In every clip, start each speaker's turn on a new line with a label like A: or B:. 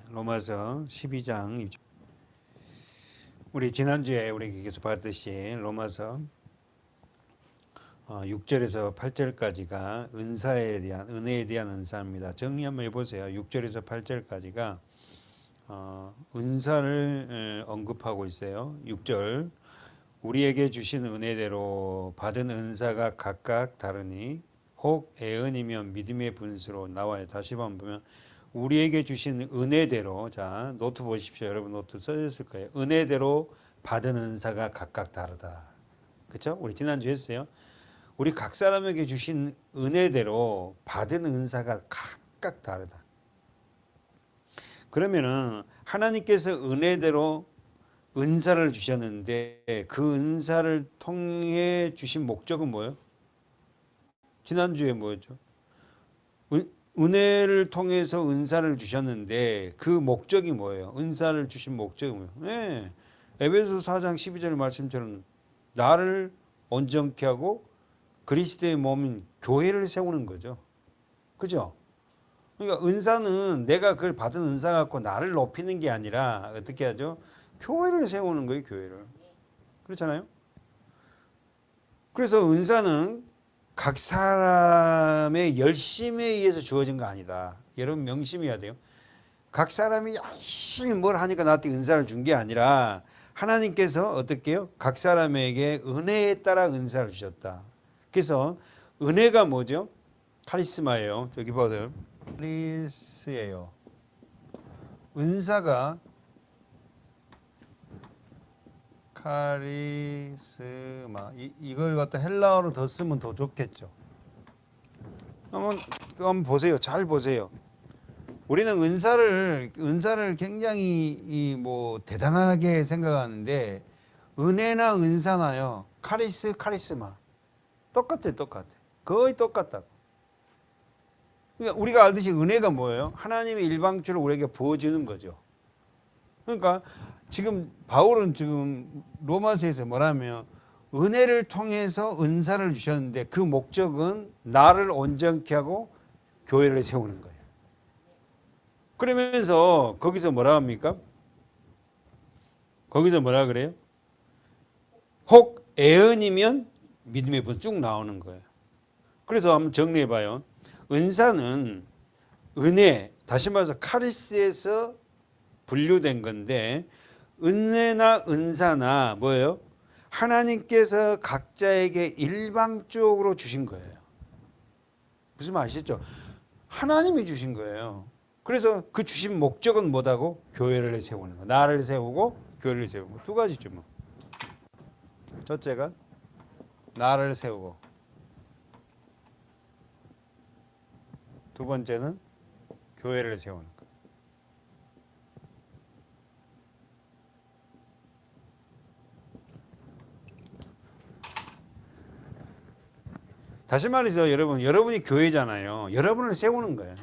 A: 로마서 12장. 우리 지난주에 우리 계속 봤듯이 로마서 6절에서 8절까지가 은혜에 대한 은사입니다. 정리 한번 해보세요. 6절에서 8절까지가 은사를 언급하고 있어요. 6절, 우리에게 주신 은혜대로 받은 은사가 각각 다르니 혹 애언이면 믿음의 분수로 나와요. 다시 한번 보면 우리에게 주신 은혜대로, 자 노트 보십시오. 여러분 노트 써졌을 거예요. 은혜대로 받은 은사가 각각 다르다. 그렇죠? 우리 지난주에 했어요. 우리 각 사람에게 주신 은혜대로 받은 은사가 각각 다르다. 그러면은 하나님께서 은혜대로 은사를 주셨는데 그 은사를 통해 주신 목적은 뭐예요? 지난주에 뭐였죠? 은혜를 통해서 은사를 주셨는데 그 목적이 뭐예요? 은사를 주신 목적이 뭐예요? 네. 에베소 4장 12절 말씀처럼 나를 온전케 하고 그리스도의 몸인 교회를 세우는 거죠. 그죠? 그러니까 은사는 내가 그걸 받은 은사 갖고 나를 높이는 게 아니라 어떻게 하죠? 교회를 세우는 거예요, 교회를. 그렇잖아요? 그래서 은사는 각 사람의 열심에 의해서 주어진 거 아니다. 여러분 명심해야 돼요. 각 사람이 열심히 뭘 하니까 나한테 은사를 준 게 아니라 하나님께서 어떻게 해요? 각 사람에게 은혜에 따라 은사를 주셨다. 그래서 은혜가 뭐죠? 카리스마예요. 저기 보세요. 카리스예요. 은사가 카리스마. 이걸 갖다 헬라어로 더 쓰면 더 좋겠죠. 한번 보세요. 잘 보세요. 우리는 은사를 굉장히 뭐 대단하게 생각하는데 은혜나 은사나요. 카리스마. 똑같아. 거의 똑같다. 그러니까 우리가 알듯이 은혜가 뭐예요? 하나님의 일방적으로 우리에게 부어주는 거죠. 그러니까 지금 바울은 지금 로마서에서 뭐라면 은혜를 통해서 은사를 주셨는데 그 목적은 나를 온전케 하고 교회를 세우는 거예요. 그러면서 거기서 뭐라 합니까? 거기서 뭐라 그래요? 혹 애언이면 믿음의 분 쭉 나오는 거예요. 그래서 한번 정리해 봐요. 은사는 은혜, 다시 말해서 카리스에서 분류된 건데 은혜나 은사나 뭐예요? 하나님께서 각자에게 일방적으로 주신 거예요. 무슨 말 아시죠? 하나님이 주신 거예요. 그래서 그 주신 목적은 뭐다고? 교회를 세우는 거. 나를 세우고 교회를 세우고. 두 가지죠 뭐. 첫째가 나를 세우고 두 번째는 교회를 세우는 거. 다시 말해서 여러분이 교회잖아요. 여러분을 세우는 거예요.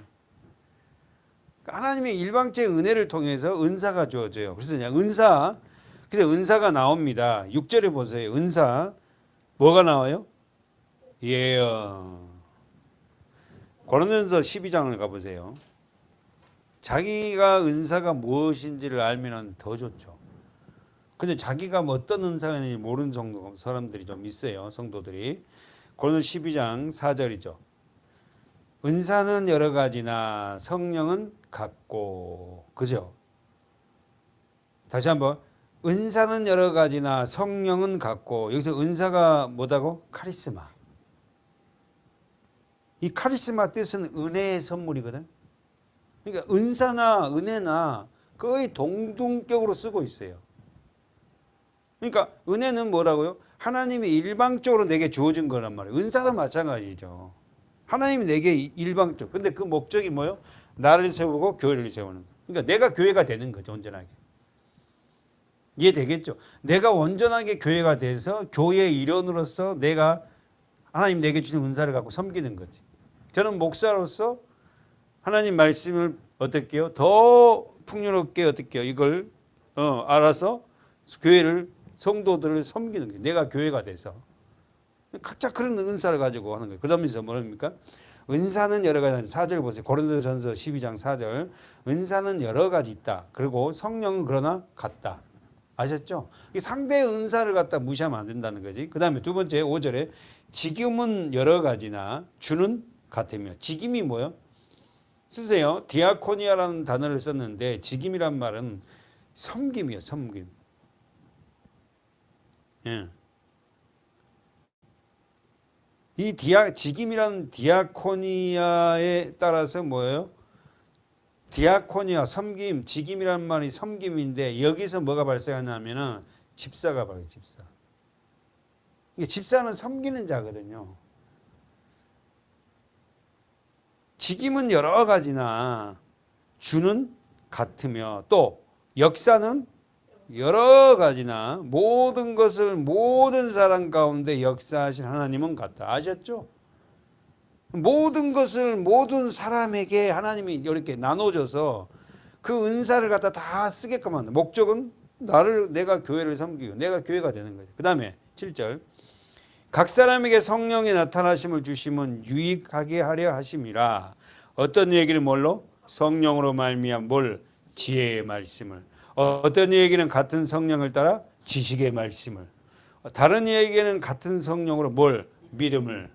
A: 하나님의 일방적인 은혜를 통해서 은사가 주어져요. 그래서 그래서 은사가 나옵니다. 6절에 보세요. 은사 뭐가 나와요? 예언. 고린도전서 12장을 가보세요. 자기가 은사가 무엇인지를 알면 더 좋죠. 근데 자기가 뭐 어떤 은사가 있는지 모르는 정도 사람들이 좀 있어요. 성도들이. 고린도전서 12장 4절이죠. 은사는 여러 가지나 성령은 같고. 그죠? 다시 한번. 은사는 여러 가지나 성령은 같고. 여기서 은사가 뭐다고? 카리스마. 이 카리스마 뜻은 은혜의 선물이거든. 그러니까 은사나 은혜나 거의 동등격으로 쓰고 있어요. 그러니까 은혜는 뭐라고요? 하나님이 일방적으로 내게 주어진 거란 말이에요. 은사가 마찬가지죠. 하나님이 내게 일방적. 근데 그 목적이 뭐예요? 나를 세우고 교회를 세우는 거. 그러니까 내가 교회가 되는 거죠. 온전하게. 이해되겠죠? 내가 온전하게 교회가 돼서 교회의 일원으로서 내가 하나님 내게 주신 은사를 갖고 섬기는 거지. 저는 목사로서 하나님 말씀을 어떻게 해요? 더 풍요롭게 어떻게 해요? 이걸 알아서 교회를 성도들을 섬기는 거예요. 내가 교회가 돼서. 각자 그런 은사를 가지고 하는 거예요. 그러면서 뭐랍니까? 은사는 여러 가지. 4절 보세요. 고린도전서 12장 4절. 은사는 여러 가지 있다. 그리고 성령은 그러나 같다. 아셨죠? 상대의 은사를 갖다 무시하면 안 된다는 거지. 그 다음에 두 번째 5절에 직임은 여러 가지나 주는 같으며. 직임이 뭐예요? 쓰세요. 디아코니아라는 단어를 썼는데 직임이란 말은 섬김이에요. 섬김. 예. 이 직임이라는 디아코니아에 따라서 뭐예요? 디아코니아, 섬김, 직임이라는 말이 섬김인데 여기서 뭐가 발생하냐면은 집사가 발생해요. 집사. 이게 집사는 섬기는 자거든요. 직임은 여러 가지나 주는 같으며 또 역사는 여러 가지나 모든 것을 모든 사람 가운데 역사하신 하나님은 같다. 아셨죠? 모든 것을 모든 사람에게 하나님이 이렇게 나눠줘서 그 은사를 갖다 다 쓰게끔 한다. 목적은 내가 교회를 섬기고 내가 교회가 되는 거죠. 그 다음에 7절 각 사람에게 성령의 나타나심을 주심은 유익하게 하려 하심이라. 어떤 얘기를 뭘로? 성령으로 말미암아 뭘? 지혜의 말씀을. 어떤 얘기는 같은 성령을 따라 지식의 말씀을. 다른 얘기는 같은 성령으로 뭘? 믿음을.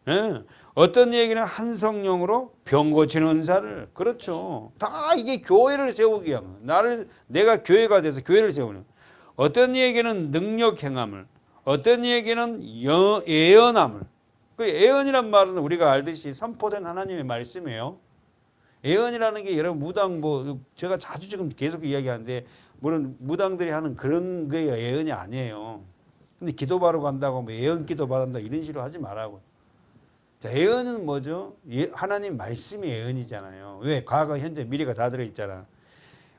A: 예. 어떤 얘기는 한 성령으로 병 고치는 은사를. 그렇죠. 다 이게 교회를 세우기 위한 내가 교회가 돼서 교회를 세우는. 어떤 얘기는 능력 행함을. 어떤 얘기는 예언함을. 그 예언이란 말은 우리가 알듯이 선포된 하나님의 말씀이에요. 예언이라는 게 여러분 무당 제가 자주 지금 계속 이야기하는데 물론 무당들이 하는 그런 게 예언이 아니에요. 근데 기도 바로 간다고 예언 기도 받는다 이런 식으로 하지 말라고. 자, 예언은 뭐죠? 하나님 말씀이 예언이잖아요. 왜? 과거, 현재, 미래가 다 들어있잖아.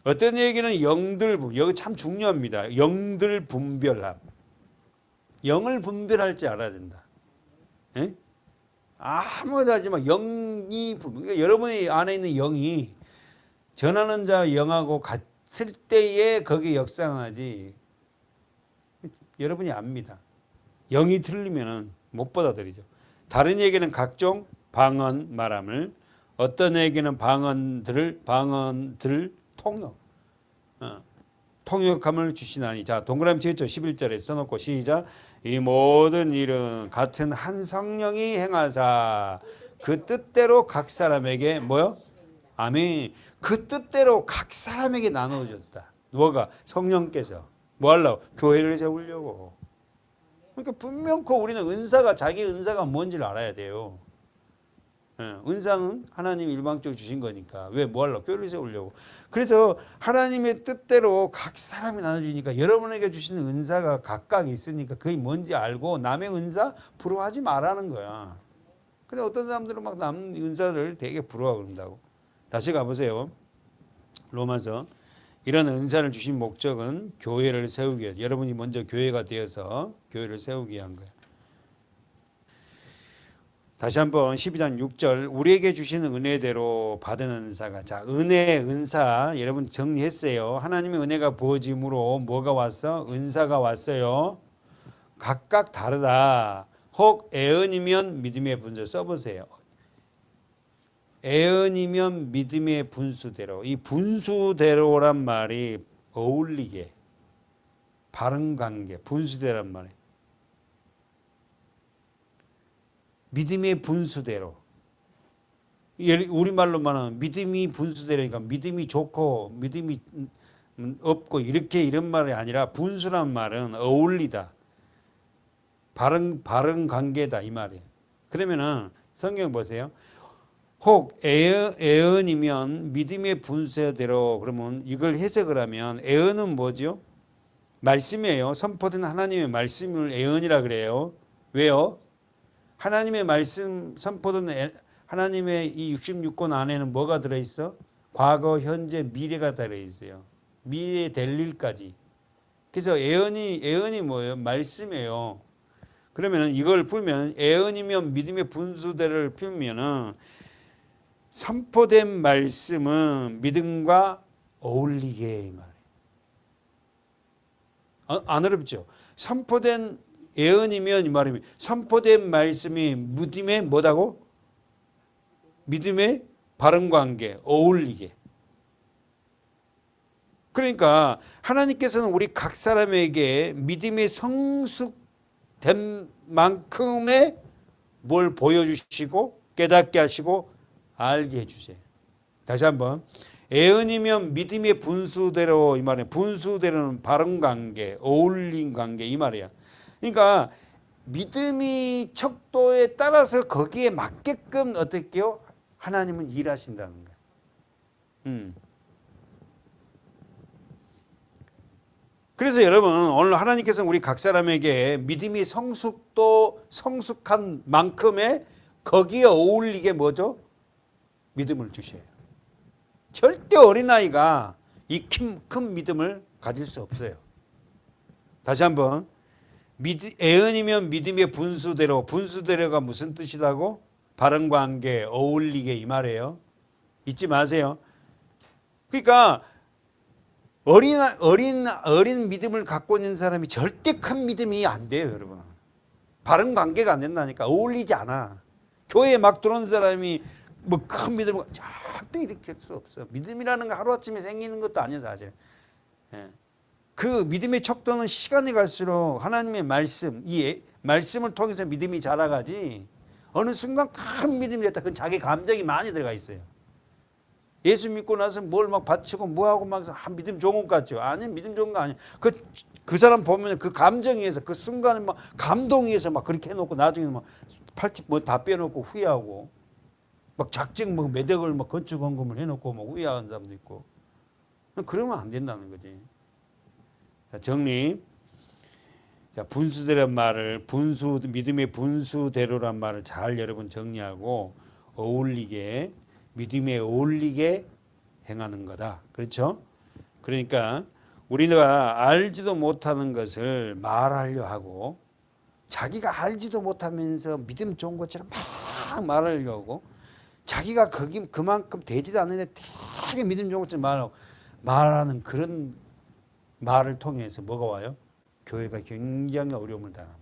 A: 어떤 얘기는 영들, 여기 참 중요합니다. 영들 분별함. 영을 분별할 줄 알아야 된다. 에? 아무것도 하지 마. 그러니까 여러분의 안에 있는 영이 전하는 자 영하고 같을 때에 거기에 역상하지. 여러분이 압니다. 영이 틀리면 못 받아들이죠. 다른 얘기는 각종 방언 말함을. 어떤 얘기는 방언들 통역. 통역함을 주시나니. 자, 동그라미 치겠죠. 11절에 써놓고 시작. 이 모든 일은 같은 한 성령이 행하사 그 뜻대로 각 사람에게 뭐요? 아멘. 그 뜻대로 각 사람에게 나눠줬다. 뭐가? 성령께서. 뭐 하려고? 교회를 세우려고. 그러니까 분명코 우리는 자기 은사가 뭔지를 알아야 돼요. 은사는 하나님이 일방적으로 주신 거니까. 왜? 뭐 하려고? 교회를 세우려고. 그래서 하나님의 뜻대로 각 사람이 나눠주니까 여러분에게 주시는 은사가 각각 있으니까 그게 뭔지 알고 남의 은사 부러워하지 말라는 거야. 근데 어떤 사람들은 막 남 은사를 되게 부러워 그런다고. 다시 가보세요. 로마서. 이런 은사를 주신 목적은 교회를 세우기 위해. 여러분이 먼저 교회가 되어서 교회를 세우기 위한 거예요. 다시 한번 12장 6절 우리에게 주시는 은혜대로 받은 은사가. 자, 은사 여러분 정리했어요. 하나님의 은혜가 부어짐으로 뭐가 왔어? 은사가 왔어요. 각각 다르다. 혹 애언이면 믿음의 분수 써보세요. 애언이면 믿음의 분수대로. 이 분수대로란 말이 어울리게 바른 관계 분수대란 말이에요. 믿음의 분수대로. 우리말로 말하면 믿음이 분수대로니까 믿음이 좋고 믿음이 없고 이런 말이 아니라 분수란 말은 어울리다. 바른 관계다 이 말이에요. 그러면은 성경 보세요. 혹 애언이면 믿음의 분수대로. 그러면 이걸 해석을 하면 애언은 뭐죠? 말씀이에요. 선포된 하나님의 말씀을 애언이라 그래요. 왜요? 하나님의 말씀 선포된 하나님의 이 66권 안에는 뭐가 들어있어? 과거, 현재, 미래가 들어있어요. 미래에 될 일까지. 그래서 애언이 뭐예요? 말씀이에요. 그러면 이걸 풀면 애언이면 믿음의 분수대를 풀면은 선포된 말씀은 믿음과 어울리게 말이에요. 안 어렵죠? 선포된 예언이면 이 말이면 선포된 말씀이 믿음에 뭐다고? 믿음의 바른 관계, 어울리게. 그러니까 하나님께서는 우리 각 사람에게 믿음의 성숙된 만큼의 뭘 보여주시고 깨닫게 하시고 알게 해주세요. 다시 한번, 애언이면 믿음의 분수대로, 이 말이에요. 분수대로는 바른 관계, 어울린 관계, 이 말이야. 그러니까 믿음이 척도에 따라서 거기에 맞게끔 어떻게 해요? 하나님은 일하신다는 거예요. 그래서 여러분, 오늘 하나님께서는 우리 각 사람에게 믿음이 성숙한 만큼의 거기에 어울리게 뭐죠? 믿음을 주셔요. 절대 어린아이가 이 큰 믿음을 가질 수 없어요. 다시 한번, 애언이면 믿음의 분수대로, 분수대로가 무슨 뜻이라고? 바른 관계, 어울리게, 이 말이에요. 잊지 마세요. 그러니까 어린 믿음을 갖고 있는 사람이 절대 큰 믿음이 안 돼요, 여러분. 바른 관계가 안 된다니까. 어울리지 않아. 교회에 막 들어온 사람이 뭐 큰 믿음을 절대 일으킬 수 없어. 믿음이라는 거 하루아침에 생기는 것도 아니에요, 사실. 예. 그 믿음의 척도는 시간이 갈수록 하나님의 말씀, 이 말씀을 통해서 믿음이 자라가지, 어느 순간 큰 믿음이 됐다. 그건 자기 감정이 많이 들어가 있어요. 예수 믿고 나서 뭘 막 바치고 뭐하고 막 믿음 좋은 것 같죠? 아니, 믿음 좋은 거 아니에요. 그 사람 보면 그 감정에 의해서 그 순간에 막 감동에 의해서 막 그렇게 해놓고 나중에 막 팔찌 뭐 다 빼놓고 후회하고 막 작정 뭐 매덕을 막 건축 헌금을 해놓고 막 후회하는 사람도 있고. 그러면 안 된다는 거지. 자, 정리. 자, 분수대란 말을 믿음의 분수대로란 말을 잘 여러분 정리하고 어울리게 믿음에 어울리게 행하는 거다. 그렇죠? 그러니까 우리가 알지도 못하는 것을 말하려 하고 자기가 알지도 못하면서 믿음 좋은 것처럼 막 말하려고 하고 자기가 그만큼 되지도 않는데 되게 믿음 좋은 것처럼 말하는 그런 말을 통해서 뭐가 와요? 교회가 굉장히 어려움을 당합니다.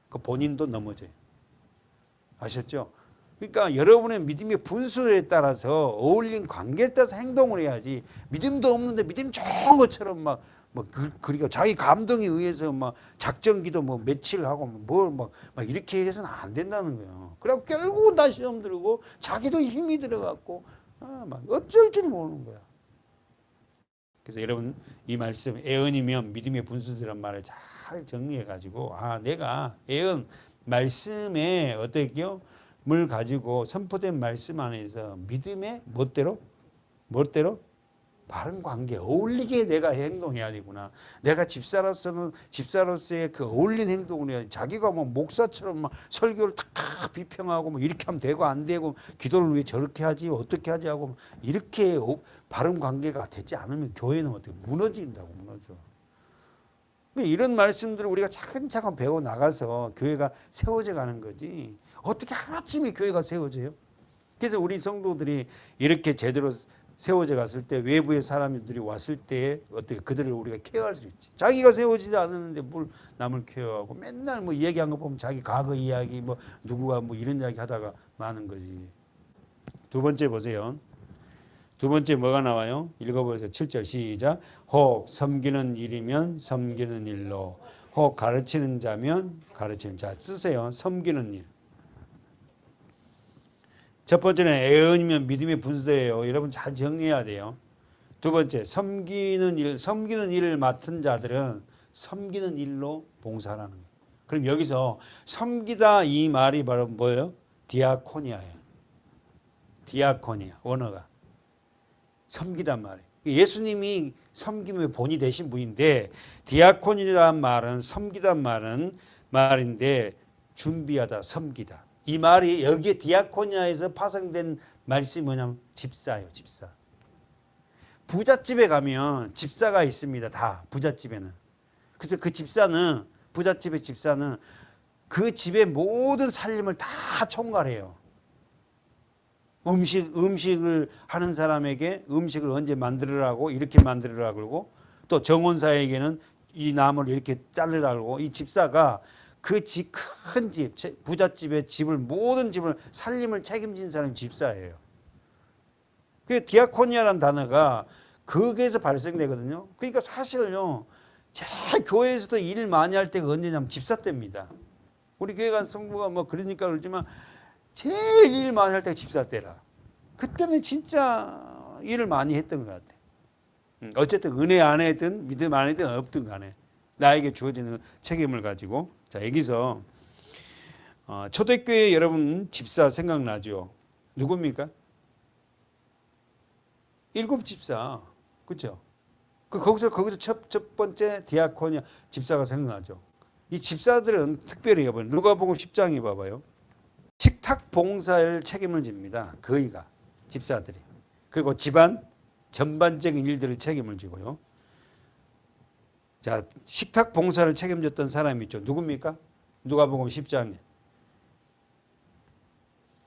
A: 그 본인도 넘어져요. 아셨죠? 그러니까 여러분의 믿음의 분수에 따라서 어울린 관계에 따라서 행동을 해야지 믿음도 없는데 믿음 좋은 것처럼 그러니까 자기 감동에 의해서 막 작전기도 뭐 며칠 하고 막 이렇게 해서는 안 된다는 거예요. 그래갖고 결국은 다 시험 들고 자기도 힘이 들어갔고 막 어쩔 줄 모르는 거야. 그래서 여러분 이 말씀 애언이면 믿음의 분수들이란 말을 잘 정리해 가지고 내가 애언 말씀에 어떻게요? 물 가지고 선포된 말씀 안에서 믿음의 멋대로 바른 관계 어울리게 내가 행동해야 되구나. 내가 집사로서의 그 어울린 행동을 해야 돼. 자기가 뭐 목사처럼 막 설교를 다 비평하고 뭐 이렇게 하면 되고 안 되고 기도를 왜 저렇게 하지 어떻게 하지 하고 이렇게 바른 관계가 되지 않으면 교회는 어떻게 무너진다고 무너져. 이런 말씀들을 우리가 차근차근 배워 나가서 교회가 세워져 가는 거지. 어떻게 하루아침에 교회가 세워져요? 그래서 우리 성도들이 이렇게 제대로 세워져 갔을 때 외부의 사람들이 왔을 때 어떻게 그들을 우리가 케어할 수 있지. 자기가 세워지지 않았는데 뭘 남을 케어하고 맨날 뭐 얘기한 거 보면 자기 과거 이야기 뭐 누구가 뭐 이런 이야기 하다가 많은 거지. 두 번째 보세요. 두 번째 뭐가 나와요? 읽어보세요. 7절 시작. 혹 섬기는 일이면 섬기는 일로, 혹 가르치는 자면 가르치는 자. 쓰세요. 섬기는 일. 첫 번째는 애언이면 믿음의 분수대예요. 여러분 잘 정리해야 돼요. 두 번째 섬기는 일을 맡은 자들은 섬기는 일로 봉사하는 거예요. 그럼 여기서 섬기다 이 말이 바로 뭐예요? 디아코니아예요. 디아코니아 원어가 섬기단 말이에요. 예수님이 섬김의 본이 되신 분인데 디아코니라는 말은 섬기단 말인데 준비하다 섬기다. 이 말이 여기에 디아코니아에서 파생된 말씀이 뭐냐면 집사예요. 집사. 부잣집에 가면 집사가 있습니다. 다 부잣집에는. 그래서 그 집사는 부잣집의 집사는 그 집의 모든 살림을 다 총괄해요. 음식을 하는 사람에게 음식을 언제 만들으라고 이렇게 만들으라고 그러고 또 정원사에게는 이 나무를 이렇게 자르라고 이 집사가 그 집, 큰 집, 부잣집의 집을, 모든 집을, 살림을 책임진 사람이 집사예요. 그 디아코니아라는 단어가 거기에서 발생되거든요. 그러니까 사실은요, 제일 교회에서도 일 많이 할 때가 언제냐면 집사 때입니다. 우리 교회 간 성부가 뭐 그러니까 그러지만 제일 일 많이 할 때가 집사 때라. 그때는 진짜 일을 많이 했던 것 같아. 어쨌든 은혜 안에든 믿음 안에든 없든 간에 나에게 주어지는 책임을 가지고. 자, 여기서 초대교회 여러분 집사 생각나죠? 누굽니까? 7 집사. 그렇죠? 거기서 첫 번째 디아코니아 집사가 생각나죠. 이 집사들은 특별히 여러분 누가복음 10장에 봐봐요. 식탁 봉사를 책임을 집니다. 거의가 집사들이. 그리고 집안 전반적인 일들을 책임을 지고요. 자, 식탁 봉사를 책임졌던 사람이 있죠. 누굽니까? 누가복음 10장에.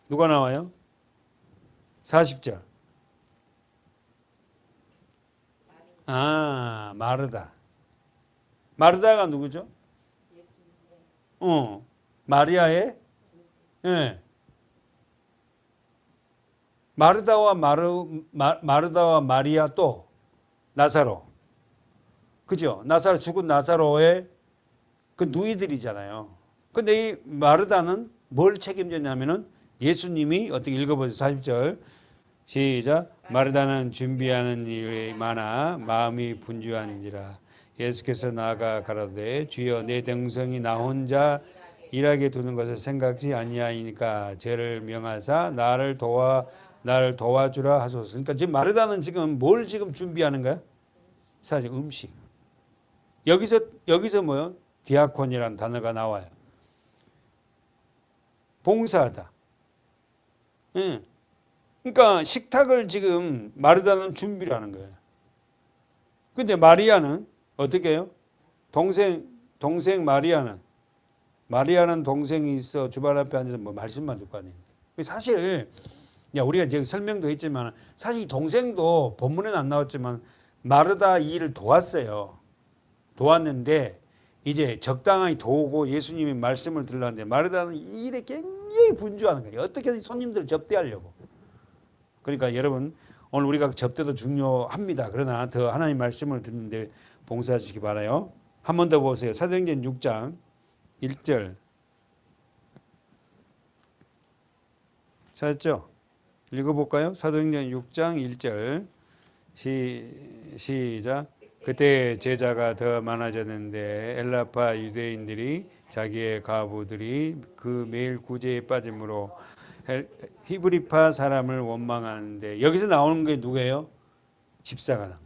A: 누가 나와요? 40절. 마르다. 마르다가 누구죠? 마리아의 예. 마르다와 마리아 또 나사로. 그죠? 죽은 나사로의 그 누이들이잖아요. 근데 이 마르다는 뭘 책임졌냐면은 예수님이 어떻게 읽어보세요. 40절. 시작. 마르다는 준비하는 일이 많아 마음이 분주한지라 예수께서 나아가 가라되 주여 내 동생이 나 혼자 일하게 두는 것을 생각지 아니하니까 죄를 명하사 나를 도와주라 하소서. 그러니까 지금 마르다는 지금 뭘 지금 준비하는 거야? 사실 음식. 여기서 뭐요? 디아콘이라는 단어가 나와요. 봉사하다. 응. 그러니까 식탁을 지금 마르다는 준비를 하는 거예요. 근데 마리아는 어떻게 해요? 동생 마리아는 동생이 있어 주발 앞에 앉아서 뭐 말씀만 듣고 하는. 사실 우리가 이제 설명도 했지만 사실 동생도 본문에는 안 나왔지만 마르다 이 일을 도왔어요. 도왔는데 이제 적당히 도우고 예수님이 말씀을 들으려는데 마르다는 이 일에 굉장히 분주하는 거예요. 어떻게든 손님들을 접대하려고. 그러니까 여러분 오늘 우리가 접대도 중요합니다. 그러나 더 하나님 말씀을 듣는데 봉사하시기 바라요. 한 번 더 보세요. 사도행전 6장 1절. 찾았죠? 읽어볼까요? 사도행전 6장 1절. 시작. 그때 제자가 더 많아졌는데 엘라파 유대인들이 자기의 과부들이 그 매일 구제에 빠짐으로 히브리파 사람을 원망하는데 여기서 나오는 게 누구예요? 집사가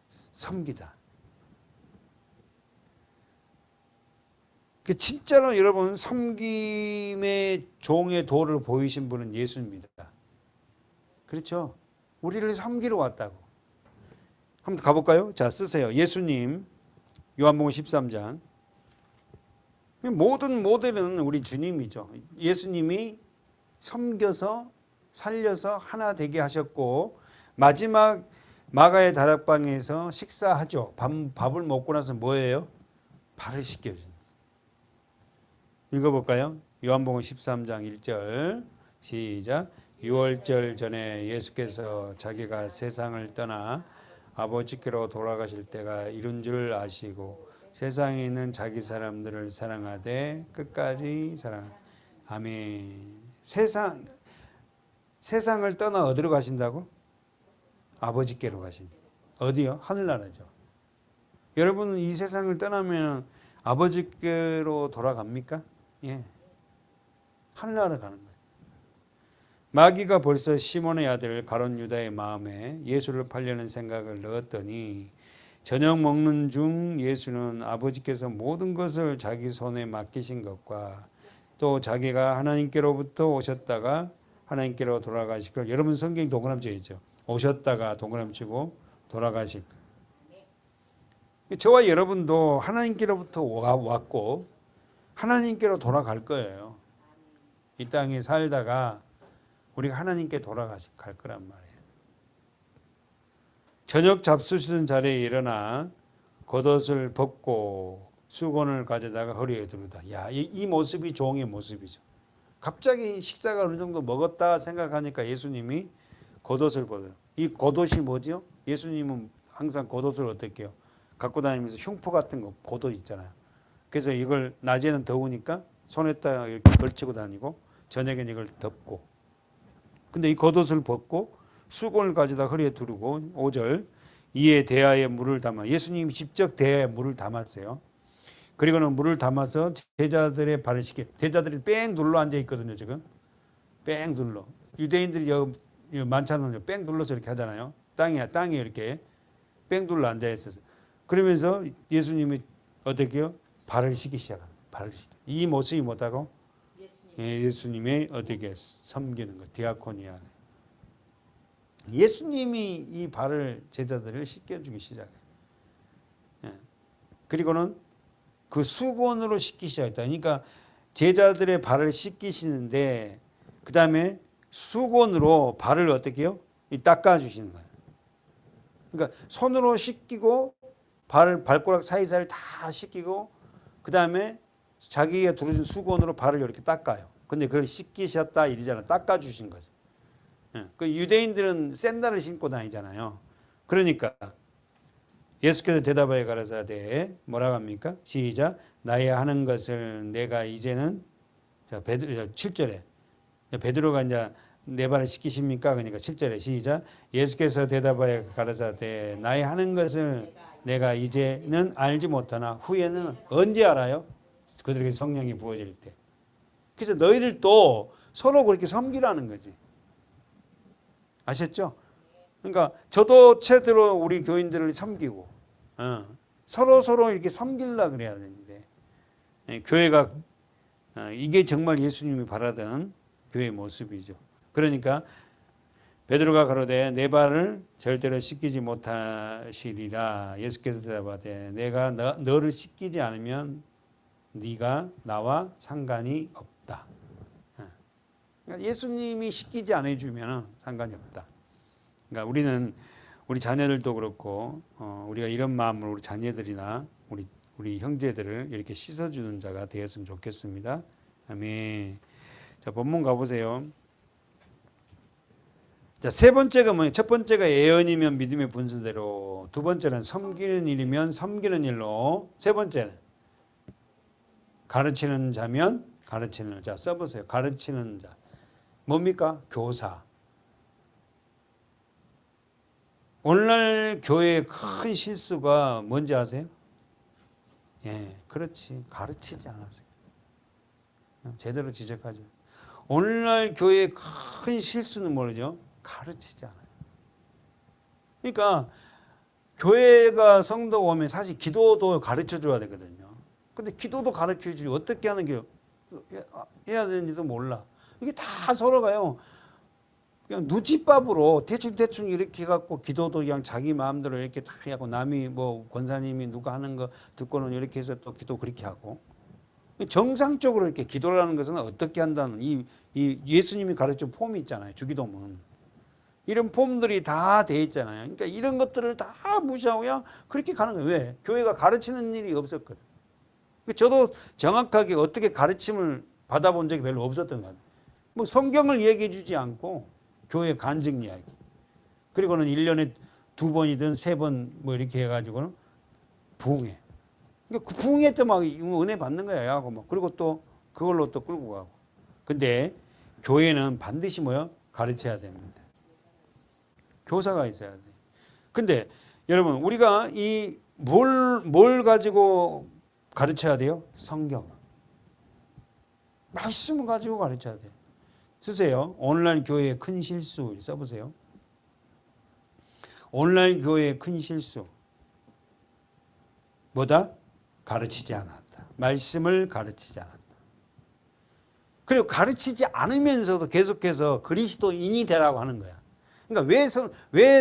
A: 섬기다. 진짜로 여러분 섬김의 종의 도를 보이신 분은 예수입니다. 그렇죠? 우리를 섬기러 왔다고. 한번 가볼까요? 자, 쓰세요. 예수님 요한복음 13장. 모든 모델은 우리 주님이죠. 예수님이 섬겨서 살려서 하나 되게 하셨고 마지막 마가의 다락방에서 식사하죠. 밥을 먹고 나서 뭐예요? 발을 씻겨주는. 읽어볼까요? 요한복음 13장 1절 시작. 유월절 전에 예수께서 자기가 세상을 떠나 아버지께로 돌아가실 때가 이른 줄 아시고 세상에 있는 자기 사람들을 사랑하되 끝까지 사랑. 아멘. 세상을 떠나 어디로 가신다고? 아버지께로 가신. 어디요? 하늘나라죠. 여러분은 이 세상을 떠나면 아버지께로 돌아갑니까? 예. 하늘나라 가는 거예요. 마귀가 벌써 시몬의 아들 가룟 유다의 마음에 예수를 팔려는 생각을 넣었더니 저녁 먹는 중 예수는 아버지께서 모든 것을 자기 손에 맡기신 것과 또 자기가 하나님께로부터 오셨다가 하나님께로 돌아가실 걸. 여러분 성경이 동그라미 쳐있죠. 오셨다가 동그라미 치고 돌아가실 걸. 저와 여러분도 하나님께로부터 왔고 하나님께로 돌아갈 거예요. 이 땅에 살다가 우리가 하나님께 돌아갈 거란 말이에요. 저녁 잡수시던 자리에 일어나 겉옷을 벗고 수건을 가져다가 허리에 두르다. 야, 이 모습이 종의 모습이죠. 갑자기 식사가 어느 정도 먹었다 생각하니까 예수님이 겉옷을 벗어요. 이 겉옷이 뭐죠? 예수님은 항상 겉옷을 어떻게 해요? 갖고 다니면서 흉포 같은 거 겉옷 있잖아요. 그래서 이걸 낮에는 더우니까 손에다 이렇게 걸치고 다니고 저녁에는 이걸 덮고. 근데 이 겉옷을 벗고 수건을 가져다 허리에 두르고 5절 이에 대하에 물을 담아 예수님이 직접 대하에 물을 담았어요. 그리고는 물을 담아서 제자들의 발을 씻게. 제자들이 뺑 눌러 앉아 있거든요, 지금. 뺑 눌러. 유대인들이 여기 많잖아요. 뺑 눌러서 이렇게 하잖아요. 땅에 이렇게 뺑 눌러 앉아 있어서. 그러면서 예수님이 어떻게 해요? 발을 씻기 시작합니다. 발을 씻기. 이 모습이 뭐다고? 예수님의 어떻게 섬기는 것, 디아코니아. 예수님이 이 발을 제자들을 씻겨주기 시작해요. 그리고는 그 수건으로 씻기 시작했다. 그러니까 제자들의 발을 씻기시는데 그 다음에 수건으로 발을 어떻게 해요? 닦아주시는 거예요. 그러니까 손으로 씻기고 발가락 사이사이를 다 씻기고 그 다음에 자기가 두르준 수건으로 발을 이렇게 닦아요. 근데 그걸 씻기셨다 이러잖아요. 닦아주신 거죠. 그 유대인들은 샌들을 신고 다니잖아요. 그러니까 예수께서 대답하여 가라사대 뭐라고 합니까? 시작. 나의 하는 것을 내가 이제는 7절에 베드로가 이제 내 발을 씻기십니까? 그러니까 7절에 시작. 예수께서 대답하여 가라사대 나의 하는 것을 내가 이제는 알지 못하나 후에는 언제 알아요? 그들에게 성령이 부어질 때. 그래서 너희들도 서로 그렇게 섬기라는 거지. 아셨죠? 그러니까 저도 최대로 우리 교인들을 섬기고 서로 이렇게 섬기려 그래야 되는데 교회가 이게 정말 예수님이 바라던 교회의 모습이죠. 그러니까 베드로가 가로되 내 발을 절대로 씻기지 못하시리라. 예수께서 대답하되 내가 너를 씻기지 않으면 네가 나와 상관이 없다. 그러니까 예수님이 씻기지 않아 주면 상관이 없다. 그러니까 우리는 우리 자녀들도 그렇고 우리가 이런 마음으로 우리 자녀들이나 우리 형제들을 이렇게 씻어주는 자가 되었으면 좋겠습니다. 아멘. 자, 본문 가보세요. 자, 세 번째가 뭐예요? 첫 번째가 예언이면 믿음의 분수대로, 두 번째는 섬기는 일이면 섬기는 일로, 세 번째는 가르치는 자면 가르치는 자. 써보세요. 가르치는 자. 뭡니까? 교사. 오늘날 교회의 큰 실수가 뭔지 아세요? 예, 그렇지. 가르치지 않았어요. 제대로 지적하죠. 오늘날 교회의 큰 실수는 뭐죠? 가르치지 않아요. 그러니까 교회가 성도가 오면 사실 기도도 가르쳐 줘야 되거든요. 근데 기도도 가르쳐 주지 어떻게 하는 게 해야 되는지도 몰라. 이게 다 서로가요. 그냥 누집밥으로 대충 이렇게 해갖고 기도도 그냥 자기 마음대로 이렇게 다 하고 남이 뭐 권사님이 누가 하는 거 듣고는 이렇게 해서 또 기도 그렇게 하고 정상적으로 이렇게 기도를 하는 것은 어떻게 한다는 이 예수님이 가르친 폼이 있잖아요. 주기도문. 이런 폼들이 다 돼 있잖아요. 그러니까 이런 것들을 다 무시하고 그냥 그렇게 가는 거예요. 왜? 교회가 가르치는 일이 없었거든. 저도 정확하게 어떻게 가르침을 받아본 적이 별로 없었던 것 같아요. 뭐 성경을 얘기해 주지 않고 교회 간증 이야기. 그리고는 1년에 2번이든 3번 뭐 이렇게 해가지고는 부흥회. 그러니까 그 부흥회 때 막 은혜 받는 거야. 하고 막. 그리고 또 그걸로 또 끌고 가고. 근데 교회는 반드시 뭐요? 가르쳐야 됩니다. 교사가 있어야 돼. 근데 여러분 우리가 이 뭘 가지고 가르쳐야 돼요? 성경. 말씀을 가지고 가르쳐야 돼요. 쓰세요. 오늘날 교회의 큰 실수 써보세요. 오늘날 교회의 큰 실수. 뭐다? 가르치지 않았다. 말씀을 가르치지 않았다. 그리고 가르치지 않으면서도 계속해서 그리스도인이 되라고 하는 거야. 그러니까 왜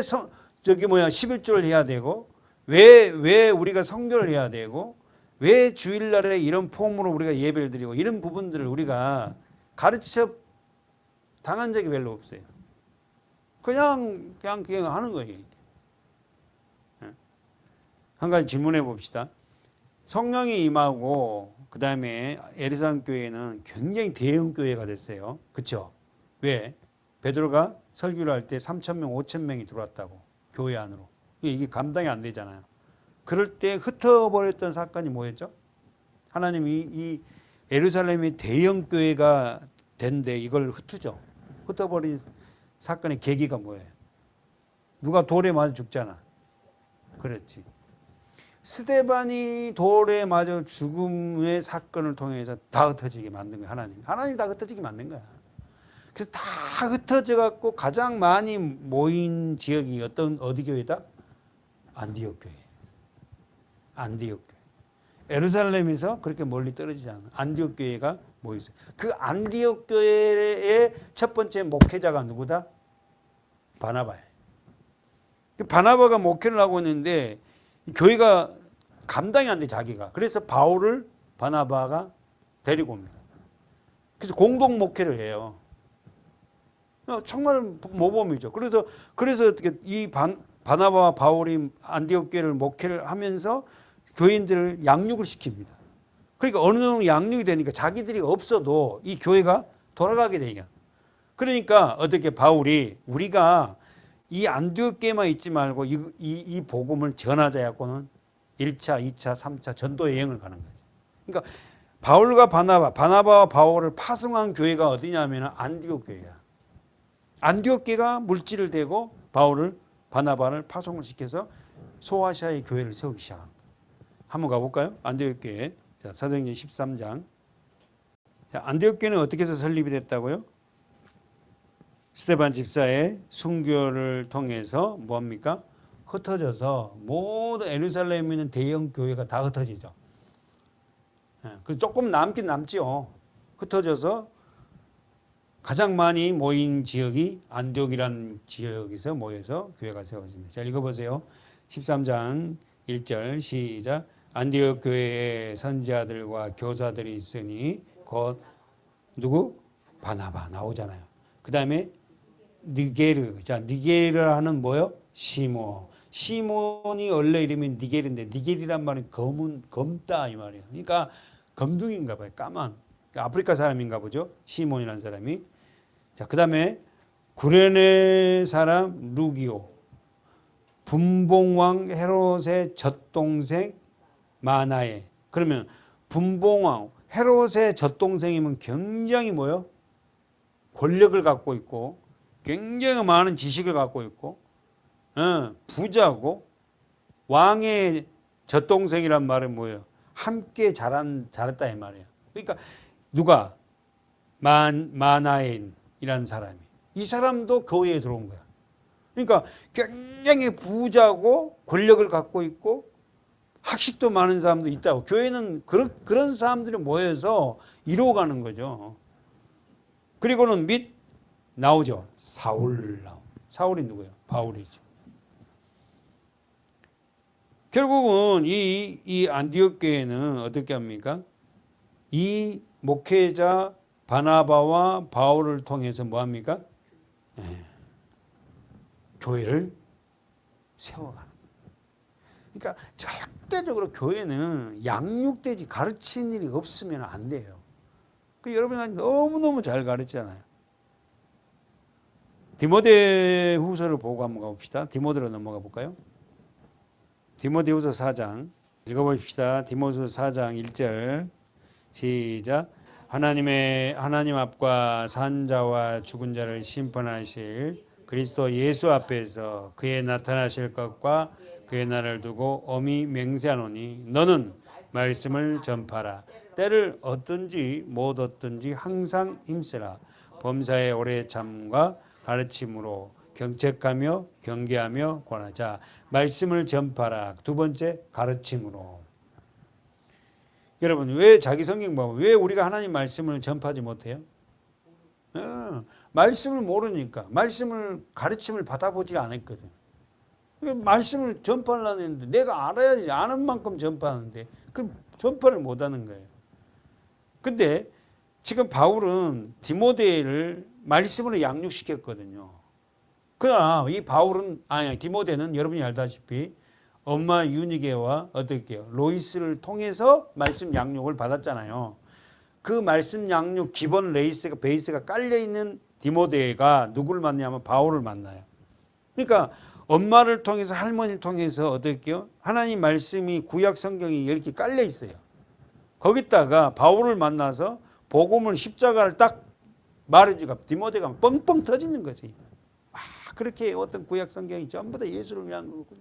A: 11조를 해야 되고 왜 우리가 성교를 해야 되고 왜 주일날에 이런 폼으로 우리가 예배를 드리고 이런 부분들을 우리가 가르쳐 당한 적이 별로 없어요. 그냥 하는 거예요. 한 가지 질문해 봅시다. 성령이 임하고 그 다음에 예루살렘 교회는 굉장히 대형 교회가 됐어요. 그렇죠? 왜? 베드로가 설교를 할 때 3,000명, 5,000명이 들어왔다고 교회 안으로. 이게 감당이 안 되잖아요. 그럴 때 흩어버렸던 사건이 뭐였죠? 하나님이 이 예루살렘이 대형 교회가 된데 이걸 흩어버린 사건의 계기가 뭐예요? 누가 돌에 맞아 죽잖아. 그렇지. 스데반이 돌에 맞아 죽음의 사건을 통해서 다 흩어지게 만든 거야. 하나님 다 흩어지게 만든 거야. 그래서 다 흩어져 갖고 가장 많이 모인 지역이 어디 교회다? 안디옥 교회. 안디옥 교회. 예루살렘에서 그렇게 멀리 떨어지지 않아. 안디옥 교회가 모였어요. 그 안디옥 교회의 첫 번째 목회자가 누구다? 바나바예요. 바나바가 목회를 하고 있는데 교회가 감당이 안 돼, 자기가. 그래서 바울을 바나바가 데리고 옵니다. 그래서 공동 목회를 해요. 정말 모범이죠. 그래서 어떻게 이 바나바와 바울이 안디옥 교회를 목회를 하면서 교인들을 양육을 시킵니다. 그러니까 어느 정도 양육이 되니까 자기들이 없어도 이 교회가 돌아가게 되니까. 그러니까 어떻게 바울이 우리가 이 안디옥 교회만 있지 말고 이 복음을 전하자 해갖고는 1차, 2차, 3차 전도 여행을 가는 거죠. 그러니까 바울과 바나바와 바울을 파송한 교회가 어디냐면 안디옥 교회야. 안디옥 교회가 물질을 대고 바나바를 파송을 시켜서 소아시아의 교회를 세우기 시작한 거예요. 한번 가볼까요? 안디옥 교회. 자, 사도행전 13장. 자, 안디옥 교회는 어떻게 해서 설립이 됐다고요? 스데반 집사의 순교를 통해서 뭐합니까? 흩어져서 모든 예루살렘에 있는 대형 교회가 다 흩어지죠. 그래서 조금 남긴 남지요. 흩어져서 가장 많이 모인 지역이 안디옥이라는 지역에서 모여서 교회가 세워집니다. 자, 읽어보세요. 13장 1절 시작. 안디옥 교회에 선지자들과 교사들이 있으니 곧 누구? 바나바 나오잖아요. 그 다음에 니게르. 자, 니게르라는 뭐요? 시몬이 원래 이름이 니게르인데 니게르란 말은 검다 이 말이에요. 그러니까 검둥인가 봐요. 까만. 아프리카 사람인가 보죠. 시몬이라는 사람이. 자, 그 다음에 구레네 사람 루기오. 분봉왕 헤롯의 젖동생 마나에. 그러면 분봉왕 헤롯의 젖동생이면 굉장히 뭐요? 권력을 갖고 있고 굉장히 많은 지식을 갖고 있고 부자고 왕의 젖동생이란 말은 뭐예요? 함께 자랐다 이 말이에요. 그러니까 누가 마나엔이라는 사람이 이 사람도 교회에 들어온 거야. 그러니까 굉장히 부자고 권력을 갖고 있고 학식도 많은 사람도 있다고. 교회는 그런 사람들이 모여서 이루어가는 거죠. 그리고는 나오죠. 사울이 누구예요? 바울이죠. 결국은 이 안디옥 교회는 어떻게 합니까? 이 목회자 바나바와 바울을 통해서 뭐 합니까? 교회를 세워가는 거예요. 그러니까 절대적으로 교회는 양육되지 가르치는 일이 없으면 안 돼요. 여러분이 너무너무 잘 가르치잖아요. 디모데 후서를 보고 한번 가봅시다. 디모데로 넘어가 볼까요? 디모데 후서 4장 읽어봅시다. 디모데 후서 4장 1절 시작. 하나님 앞과 산 자와 죽은 자를 심판하실 그리스도 예수 앞에서 그의 나타나실 것과 그의 날을 두고 엄히 맹세하노니 너는 말씀을 전파라. 때를 얻든지 못 얻든지 항상 힘쓰라. 범사에 오래 참과 가르침으로 경책하며 경계하며 권하자. 말씀을 전파라. 두 번째 가르침으로. 여러분 왜 자기 성경 보면 왜 우리가 하나님 말씀을 전파하지 못해요? 말씀을 모르니까 말씀을 가르침을 받아보지 않았거든. 말씀을 전파하려고 했는데 내가 알아야지. 아는 만큼 전파하는데 그 전파를 못하는 거예요. 근데 지금 바울은 디모데를 말씀으로 양육시켰거든요. 그러나 이 디모데는 여러분이 알다시피 엄마 유니게와 어떻게요? 로이스를 통해서 말씀 양육을 받았잖아요. 그 말씀 양육 기본 베이스가 깔려 있는 디모데가 누구를 만나냐면 바울을 만나요. 그러니까 엄마를 통해서 할머니를 통해서 어떻게요? 하나님 말씀이 구약 성경이 이렇게 깔려 있어요. 거기다가 바울을 만나서 복음을 십자가를 딱 말해주니까 디모데가 뻥뻥 터지는 거지. 그렇게 어떤 구약 성경이 전부 다 예수를 위한 거거든요.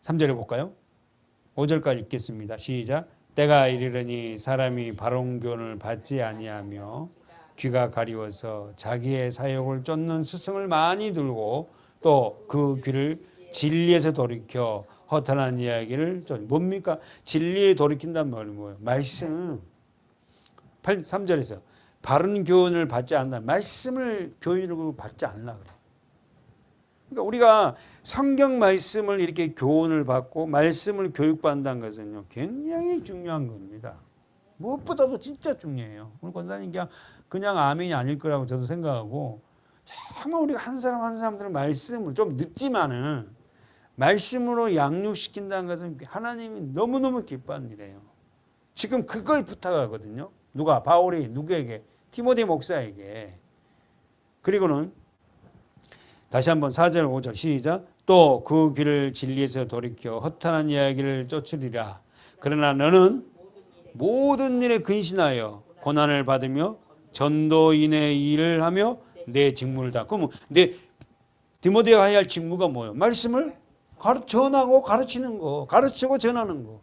A: 3절에 볼까요? 5절까지 읽겠습니다. 시작. 때가 이르르니 사람이 바른 교훈을 받지 아니하며 귀가 가리워서 자기의 사욕을 쫓는 스승을 많이 들고 또 그 귀를 진리에서 돌이켜 허탄한 이야기를 뭡니까? 진리에 돌이킨다는 말은 뭐예요? 말씀. 3절에서 바른 교훈을 받지 않나. 말씀을 교훈으로 받지 않나 그래요. 그러니까 우리가 성경 말씀을 이렇게 교훈을 받고 말씀을 교육받는다는 것은요, 굉장히 중요한 겁니다. 무엇보다도 진짜 중요해요. 오늘 권사님 그냥 아멘이 아닐 거라고 저도 생각하고, 정말 우리가 한 사람 한 사람들은 말씀을 좀 늦지만은 말씀으로 양육시킨다는 것은 하나님이 너무너무 기뻐하는 일이에요. 지금 그걸 부탁하거든요. 누가? 바울이 누구에게? 디모데 목사에게. 그리고는 다시 한번 4절 5절 시작. 또 그 길을 진리에서 돌이켜 허탄한 이야기를 쫓으리라. 그러나 너는 모든 일에 근신하여 고난을 받으며 전도인의 일을 하며 내 직무를 다. 그러면 내 디모데가 해야 할 직무가 뭐예요? 말씀을 전하고 가르치는 거, 가르치고 전하는 거.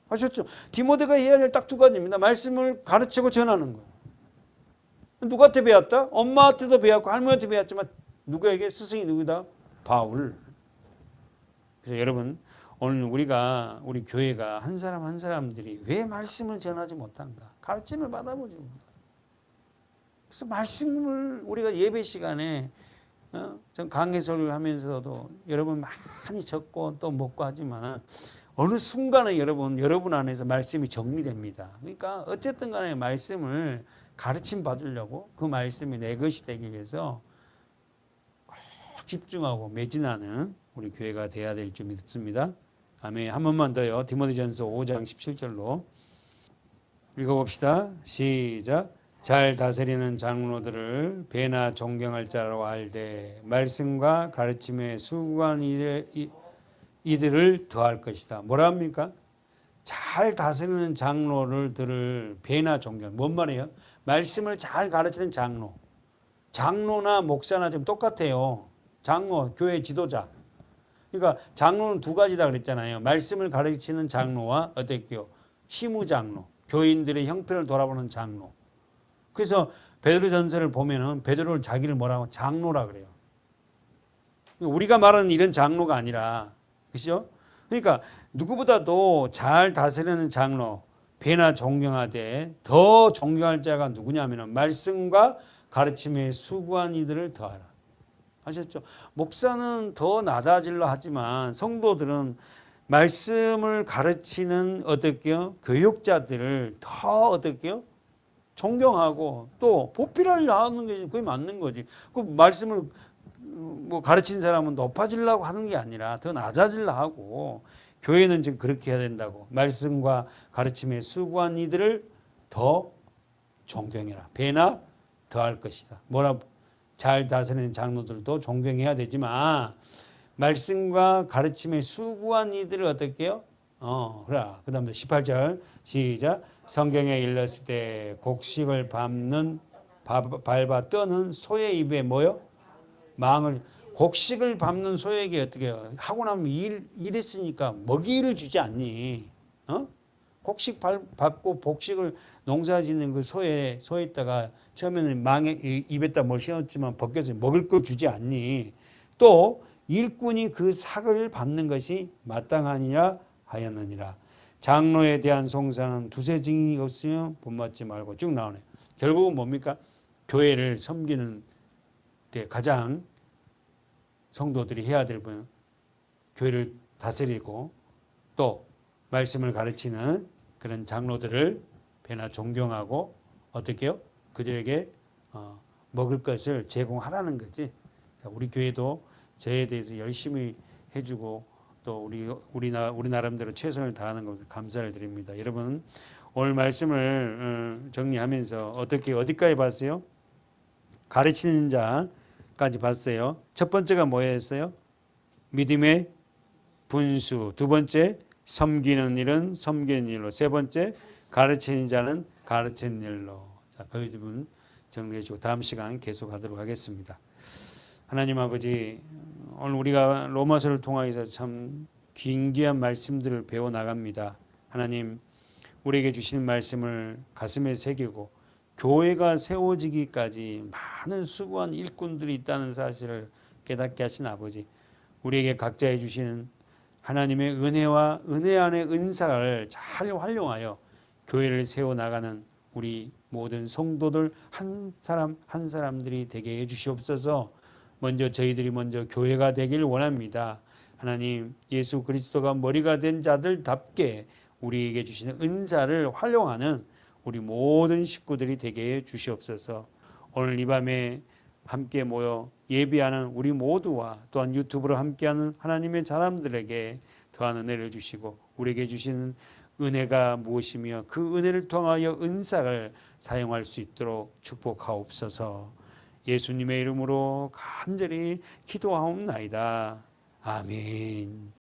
A: 아셨죠? 디모데가 해야 할 딱 두 가지입니다. 말씀을 가르치고 전하는 거. 누구한테 배웠다? 엄마한테도 배웠고 할머니한테 배웠지만 누구에게? 스승이 누구다? 바울. 그래서 여러분, 오늘 우리 교회가 한 사람 한 사람들이 왜 말씀을 전하지 못한가? 가르침을 받아보지 못한가? 그래서 말씀을 우리가 예배 시간에 전 강해설을 하면서도 여러분 많이 적고 또 먹고 하지만 어느 순간에 여러분 안에서 말씀이 정리됩니다. 그러니까 어쨌든 간에 말씀을 가르침 받으려고 그 말씀이 내 것이 되기 위해서 꼭 집중하고 매진하는 우리 교회가 돼야 될 줄 믿습니다. 아멘. 한 번만 더요. 디모데전서 5장 17절로 읽어봅시다. 시작. 잘 다스리는 장로들을 배나 존경할 자라고 알되 말씀과 가르침에 수고한 이들을 더할 것이다. 뭐라 합니까? 잘 다스리는 장로들을 배나 존경. 뭔 말이에요? 말씀을 잘 가르치는 장로. 장로나 목사나 좀 똑같아요. 장로, 교회 지도자. 그러니까 장로는 두 가지다 그랬잖아요. 말씀을 가르치는 장로와 어떻게요? 시무장로. 교인들의 형편을 돌아보는 장로. 그래서 베드로전서를 보면은 베드로를 자기를 뭐라고? 장로라 그래요. 우리가 말하는 이런 장로가 아니라, 그렇죠? 그러니까 누구보다도 잘 다스리는 장로, 배나 존경하되 더 존경할 자가 누구냐면은 말씀과 가르침에 수고한 이들을 더하라. 아셨죠? 목사는 더 낮아질라 하지만 성도들은 말씀을 가르치는 어떻게요? 교육자들을 더 어떻게요? 존경하고 또 보필하려 하는 게 그게 맞는 거지. 그 말씀을 뭐 가르치는 사람은 높아지려고 하는 게 아니라 더 낮아지려 하고 교회는 지금 그렇게 해야 된다고. 말씀과 가르침에 수고한 이들을 더 존경해라. 배나 더할 것이다. 뭐라 잘 다스리는 장로들도 존경해야 되지만 말씀과 가르침에 수고한 이들을 어떻게 해요? 그래. 그 다음에 18절 시작. 성경에 일렀을 때 곡식을 밟아 떠는 소의 입에 뭐요? 망을. 곡식을 밟는 소에게 어떻게 해요? 하고 나면 일했으니까 먹이를 주지 않니? 곡식 밟고 곡식을 농사 짓는 그 소에다가 처음에는 입에다 뭘 씌웠지만 벗겨서 먹을 걸 주지 않니? 또 일꾼이 그 삭을 받는 것이 마땅하니라 하였느니라. 장로에 대한 송사는 두세 증이 없으면 본받지 말고 쭉 나오네요. 결국은 뭡니까? 교회를 섬기는 데 가장 성도들이 해야 될 분은 교회를 다스리고 또 말씀을 가르치는 그런 장로들을 배나 존경하고 어떻게 해요? 그들에게 먹을 것을 제공하라는 거지. 자, 우리 교회도 저에 대해서 열심히 해주고 또 우리 나름대로 최선을 다하는 것을 감사를 드립니다. 여러분 오늘 말씀을 정리하면서 어디까지 봤어요? 가르치는 자까지 봤어요. 첫 번째가 뭐였어요? 믿음의 분수. 두 번째 섬기는 일은 섬기는 일로. 세 번째 가르치는 자는 가르치는 일로. 자, 그 부분 정리해 주고 다음 시간 계속하도록 하겠습니다. 하나님 아버지, 오늘 우리가 로마서를 통해서 참 귀한 말씀들을 배워 나갑니다. 하나님, 우리에게 주신 말씀을 가슴에 새기고 교회가 세워지기까지 많은 수고한 일꾼들이 있다는 사실을 깨닫게 하신 아버지, 우리에게 각자에 주시는 하나님의 은혜와 은혜 안의 은사를 잘 활용하여 교회를 세워나가는 우리 모든 성도들 한 사람 한 사람들이 되게 해주시옵소서. 저희들이 먼저 교회가 되길 원합니다. 하나님, 예수 그리스도가 머리가 된 자들답게 우리에게 주시는 은사를 활용하는 우리 모든 식구들이 되게 해 주시옵소서. 오늘 이 밤에 함께 모여 예배하는 우리 모두와 또한 유튜브로 함께하는 하나님의 사람들에게 더한 은혜를 주시고 우리에게 주시는 은혜가 무엇이며 그 은혜를 통하여 은사를 사용할 수 있도록 축복하옵소서. 예수님의 이름으로 간절히 기도하옵나이다. 아멘.